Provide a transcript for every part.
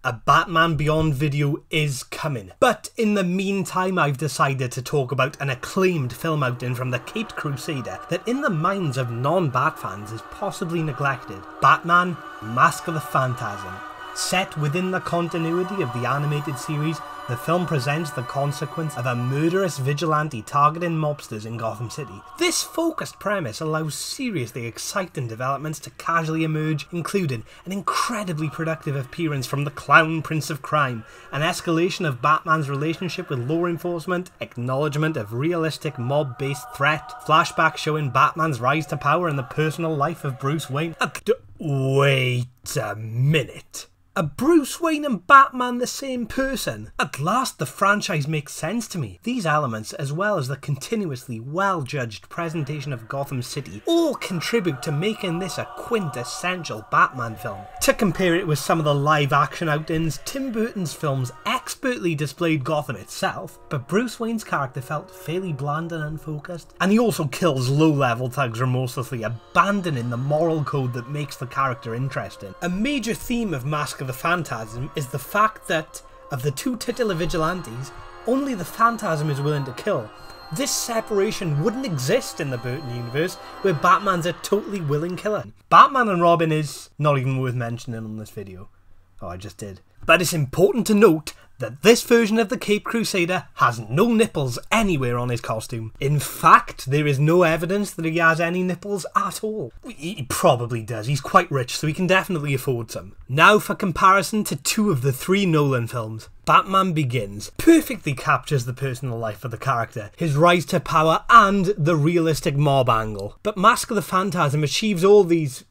a Batman Beyond video is coming. But in the meantime, I've decided to talk about an acclaimed film outing from the Caped Crusader that in the minds of non-Bat fans is possibly neglected. Batman Mask of the Phantasm. Set within the continuity of the animated series, the film presents the consequence of a murderous vigilante targeting mobsters in Gotham City. This focused premise allows seriously exciting developments to casually emerge, including an incredibly productive appearance from the Clown Prince of Crime, an escalation of Batman's relationship with law enforcement, acknowledgement of realistic mob-based threat, flashbacks showing Batman's rise to power and the personal life of Bruce Wayne. Wait a minute. Are Bruce Wayne and Batman the same person? At last the franchise makes sense to me. These elements, as well as the continuously well-judged presentation of Gotham City, all contribute to making this a quintessential Batman film. To compare it with some of the live-action outings, Tim Burton's films expertly displayed Gotham itself, but Bruce Wayne's character felt fairly bland and unfocused. And he also kills low-level thugs remorselessly, abandoning the moral code that makes the character interesting. A major theme of Mask of the Phantasm is the fact that, of the two titular vigilantes, only the Phantasm is willing to kill. This separation wouldn't exist in the Burton universe, where Batman's a totally willing killer. Batman and Robin is not even worth mentioning on this video. Oh, I just did. But it's important to note that this version of the Caped Crusader has no nipples anywhere on his costume. In fact, there is no evidence that he has any nipples at all. He probably does, he's quite rich, so he can definitely afford some. Now for comparison to two of the three Nolan films. Batman Begins perfectly captures the personal life of the character, his rise to power and the realistic mob angle. But Mask of the Phantasm achieves all these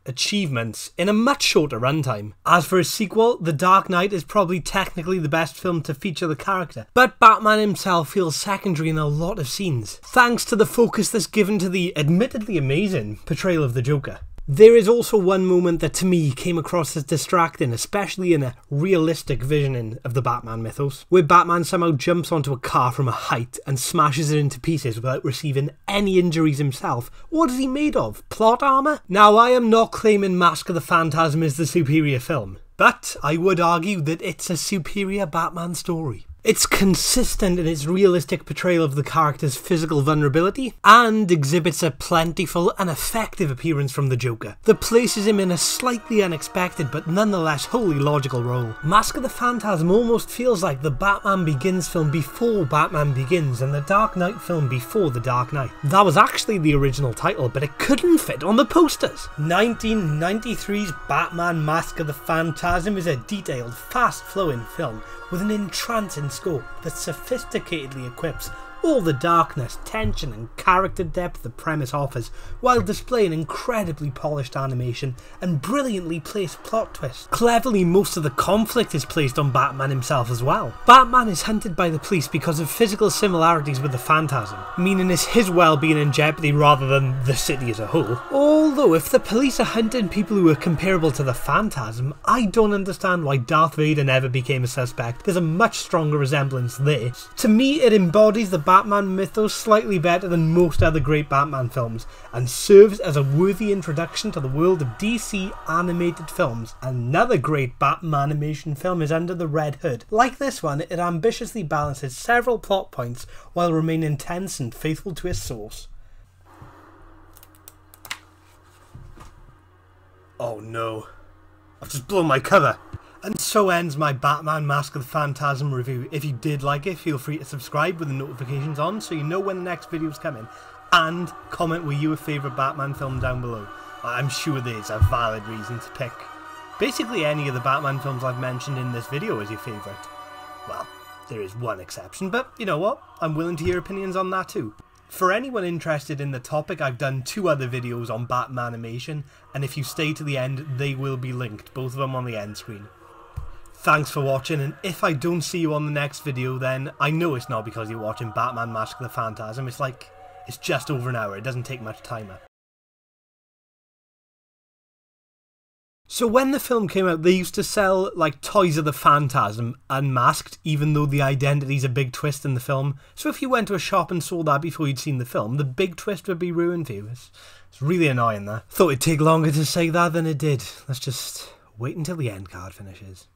achievements in a much shorter runtime. As for his sequel, The Dark Knight is probably technically the best film to feature the character, but Batman himself feels secondary in a lot of scenes, thanks to the focus that's given to the admittedly amazing portrayal of the Joker. There is also one moment that to me came across as distracting, especially in a realistic visioning of the Batman mythos, where Batman somehow jumps onto a car from a height and smashes it into pieces without receiving any injuries himself. What is he made of? Plot armour? Now, I am not claiming Mask of the Phantasm is the superior film, but I would argue that it's a superior Batman story. It's consistent in its realistic portrayal of the character's physical vulnerability, and exhibits a plentiful and effective appearance from the Joker that places him in a slightly unexpected but nonetheless wholly logical role. Mask of the Phantasm almost feels like the Batman Begins film before Batman Begins and the Dark Knight film before The Dark Knight. That was actually the original title, but it couldn't fit on the posters. 1993's Batman Mask of the Phantasm is a detailed, fast-flowing film with an entrancing score that sophisticatedly equips all the darkness, tension and character depth the premise offers, while displaying incredibly polished animation and brilliantly placed plot twists. Cleverly, most of the conflict is placed on Batman himself as well. Batman is hunted by the police because of physical similarities with the Phantasm, meaning it's his well-being in jeopardy rather than the city as a whole. Although, if the police are hunting people who are comparable to the Phantasm, I don't understand why Darth Vader never became a suspect. There's a much stronger resemblance there. To me, it embodies the Batman mythos slightly better than most other great Batman films, and serves as a worthy introduction to the world of DC animated films. Another great Batman animation film is Under the Red Hood. Like this one, it ambitiously balances several plot points while remaining tense and faithful to its source. Oh no, I've just blown my cover. And so ends my Batman Mask of the Phantasm review. If you did like it, feel free to subscribe with the notifications on so you know when the next video's coming. And comment with your favourite Batman film down below. I'm sure there's a valid reason to pick basically any of the Batman films I've mentioned in this video as your favourite. Well, there is one exception, but you know what? I'm willing to hear opinions on that too. For anyone interested in the topic, I've done two other videos on Batman animation, and if you stay to the end, they will be linked, both of them on the end screen. Thanks for watching, and if I don't see you on the next video, then I know it's not because you're watching Batman Mask of the Phantasm. It's just over an hour, it doesn't take much timer. So when the film came out, they used to sell like toys of the Phantasm unmasked, even though the identity's a big twist in the film. So if you went to a shop and saw that before you'd seen the film, the big twist would be ruined for you. It's really annoying that. Thought it'd take longer to say that than it did. Let's just wait until the end card finishes.